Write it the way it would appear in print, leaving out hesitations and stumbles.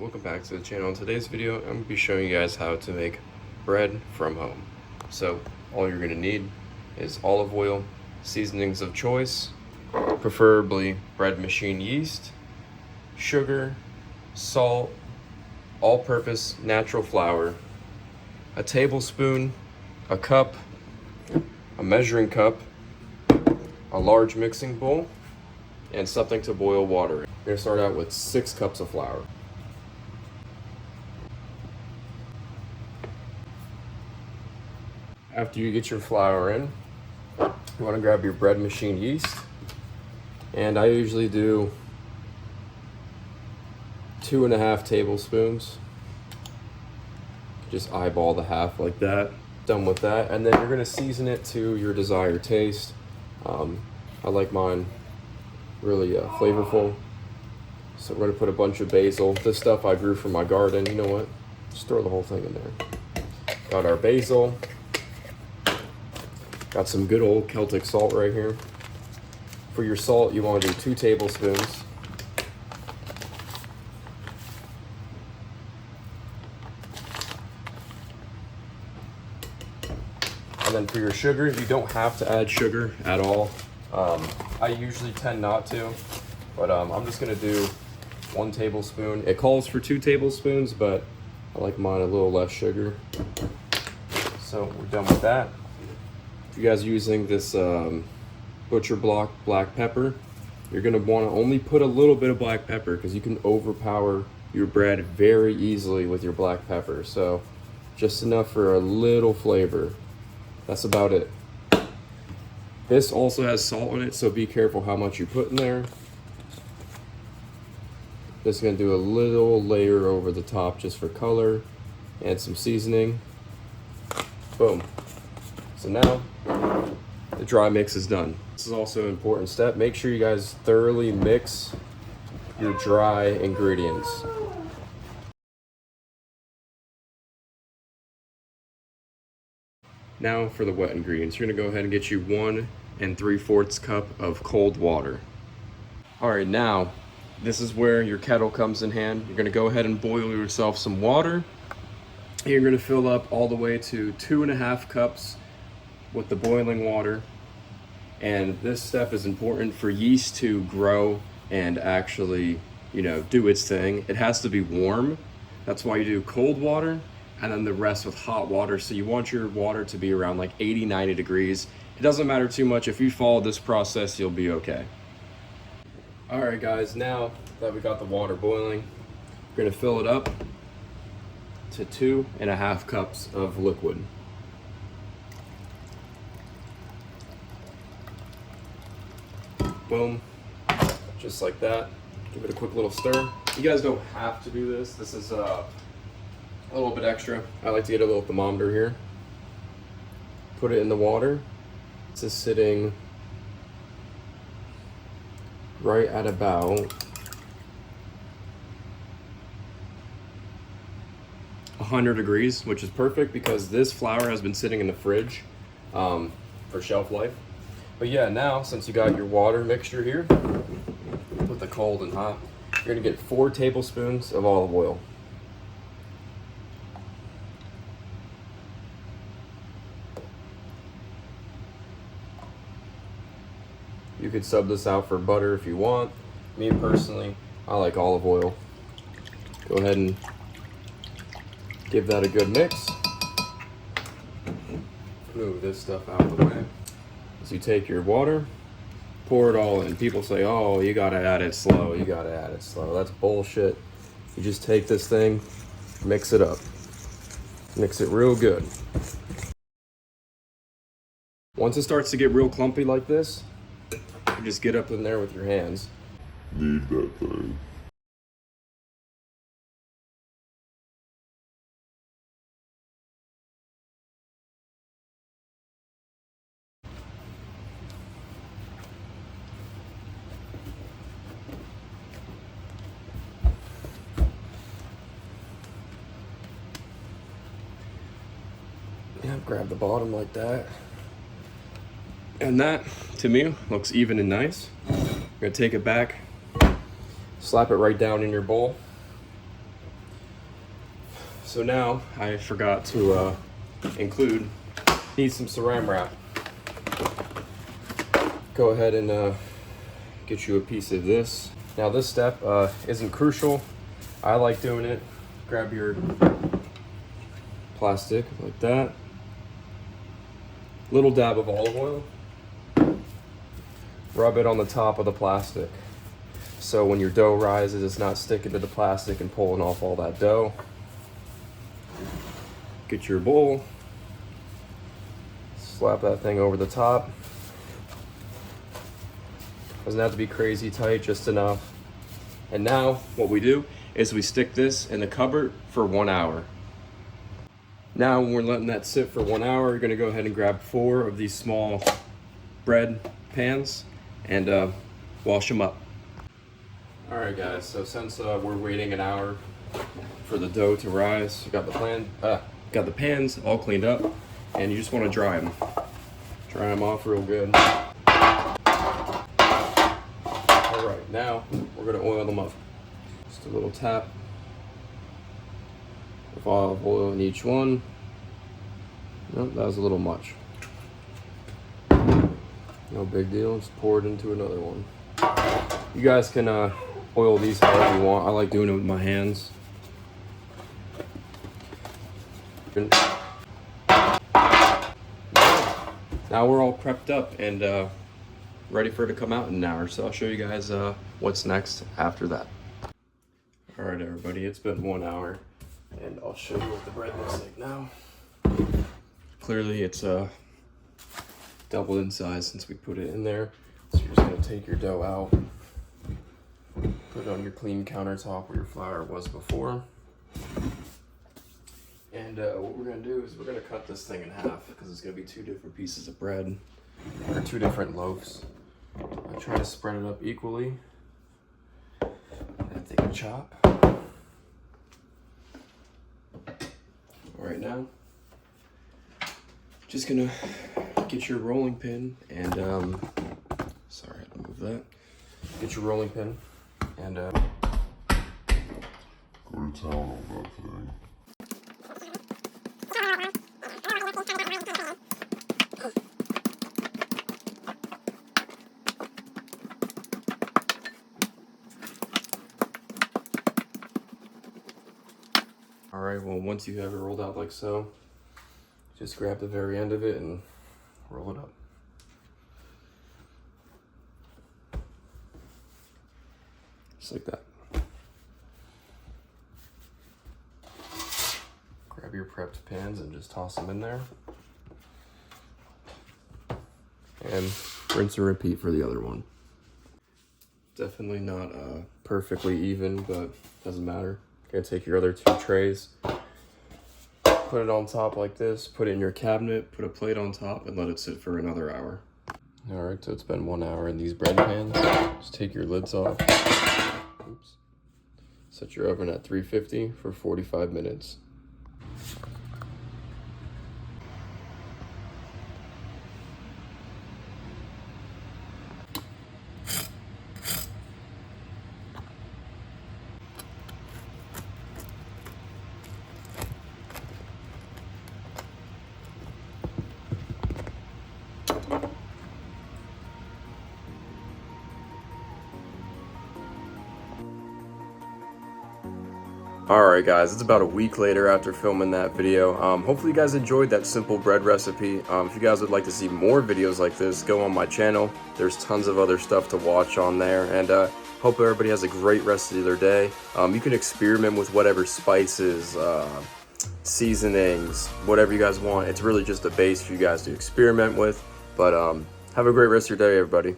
welcome back to the channel. In today's video, I'm going to be showing you guys how to make bread from home. So all you're going to need is olive oil, seasonings of choice, preferably bread machine yeast, sugar, salt, all-purpose natural flour, a tablespoon, a cup, a measuring cup, a large mixing bowl, and something to boil water. We're going to start out with 6 cups of flour. After you get your flour in, you want to grab your bread machine yeast. And I usually do 2.5 tablespoons. Just eyeball the half like that. Done with that. And then you're going to season it to your desired taste. I like mine really flavorful. So we're going to put a bunch of basil. This stuff I grew from my garden. You know what? Just throw the whole thing in there. Got our basil. Got some good old Celtic salt right here. For your salt, you want to do 2 tablespoons. And then for your sugar, you don't have to add sugar at all. I usually tend not to, but I'm just gonna do 1 tablespoon. It calls for 2 tablespoons, but I like mine a little less sugar. So we're done with that. If you guys are using this butcher block black pepper, you're gonna wanna only put a little bit of black pepper because you can overpower your bread very easily with your black pepper. So just enough for a little flavor. That's about it. This also has salt in it, so be careful how much you put in there. Just gonna do a little layer over the top just for color and some seasoning. Boom. So now the dry mix is done. This is also an important step. Make sure you guys thoroughly mix your dry ingredients. Now for the wet ingredients. You're gonna go ahead and get you 1 3/4 cup of cold water. All right, now this is where your kettle comes in hand. You're gonna go ahead and boil yourself some water. You're gonna fill up all the way to 2.5 cups with the boiling water. And this step is important for yeast to grow and actually, do its thing. It has to be warm. That's why you do cold water and then the rest with hot water. So you want your water to be around like 80, 90 degrees. It doesn't matter too much. If you follow this process, you'll be okay. All right, guys, now that we got the water boiling, we're gonna fill it up to 2.5 cups of liquid. Boom, just like that. Give it a quick little stir. You guys don't have to do this. This is a little bit extra. I like to get a little thermometer here. Put it in the water. This is sitting right at about 100 degrees, which is perfect because this flour has been sitting in the fridge for shelf life. But yeah, now since you got your water mixture here with the cold and hot, you're gonna get 4 tablespoons of olive oil. You could sub this out for butter if you want. Me personally, I like olive oil. Go ahead and give that a good mix. Move this stuff out of the way. As you take your water, pour it all in. People say, oh, you gotta add it slow, you gotta add it slow. That's bullshit. You just take this thing, mix it up. Mix it real good. Once it starts to get real clumpy like this, you just get up in there with your hands. Need that thing. Yeah, grab the bottom like that. And that, to me, looks even and nice. I'm gonna take it back, slap it right down in your bowl. So now I forgot to need some saran wrap. Go ahead and get you a piece of this. Now this step isn't crucial. I like doing it. Grab your plastic like that. Little dab of olive oil. Rub it on the top of the plastic. So when your dough rises, it's not sticking to the plastic and pulling off all that dough. Get your bowl. Slap that thing over the top. Doesn't have to be crazy tight, just enough. And now what we do is we stick this in the cupboard for 1 hour. Now when we're letting that sit for 1 hour, you're gonna go ahead and grab 4 of these small bread pans and wash them up. All right guys, so since we're waiting an hour for the dough to rise, you got the pans all cleaned up, and you just wanna dry them. Dry them off real good. All right, now we're gonna oil them up. Just a little tap of olive oil in each one. Nope, that was a little much. No big deal, just pour it into another one. You guys can oil these however you want. I like doing it with my hands. Now we're all prepped up and ready for it to come out in an hour. So I'll show you guys what's next after that. All right, everybody, it's been 1 hour, and I'll show you what the bread looks like now. Clearly, it's doubled in size since we put it in there. So you're just gonna take your dough out, put it on your clean countertop where your flour was before. And what we're gonna do is we're gonna cut this thing in half because it's gonna be 2 different pieces of bread, or 2 different loaves. I try to spread it up equally. And take a chop. All right, now, just gonna get your rolling pin and, sorry, I had to move that. Get your rolling pin and, Go to town on that thing. all right, well, once you have it rolled out like so, just grab the very end of it and roll it up. Just like that. Grab your prepped pans and just toss them in there. And rinse and repeat for the other one. Definitely not perfectly even, but doesn't matter. Gonna take your other 2 trays, put it on top like this, put it in your cabinet, put a plate on top, and let it sit for another hour. All right, so it's been 1 hour in these bread pans. Just take your lids off. Oops. Set your oven at 350 for 45 minutes. Alright guys, it's about a week later after filming that video. Hopefully you guys enjoyed that simple bread recipe. If you guys would like to see more videos like this, go on my channel. There's tons of other stuff to watch on there, and hope everybody has a great rest of their day. You can experiment with whatever spices, seasonings, whatever you guys want. It's really just a base for you guys to experiment with, but have a great rest of your day, everybody.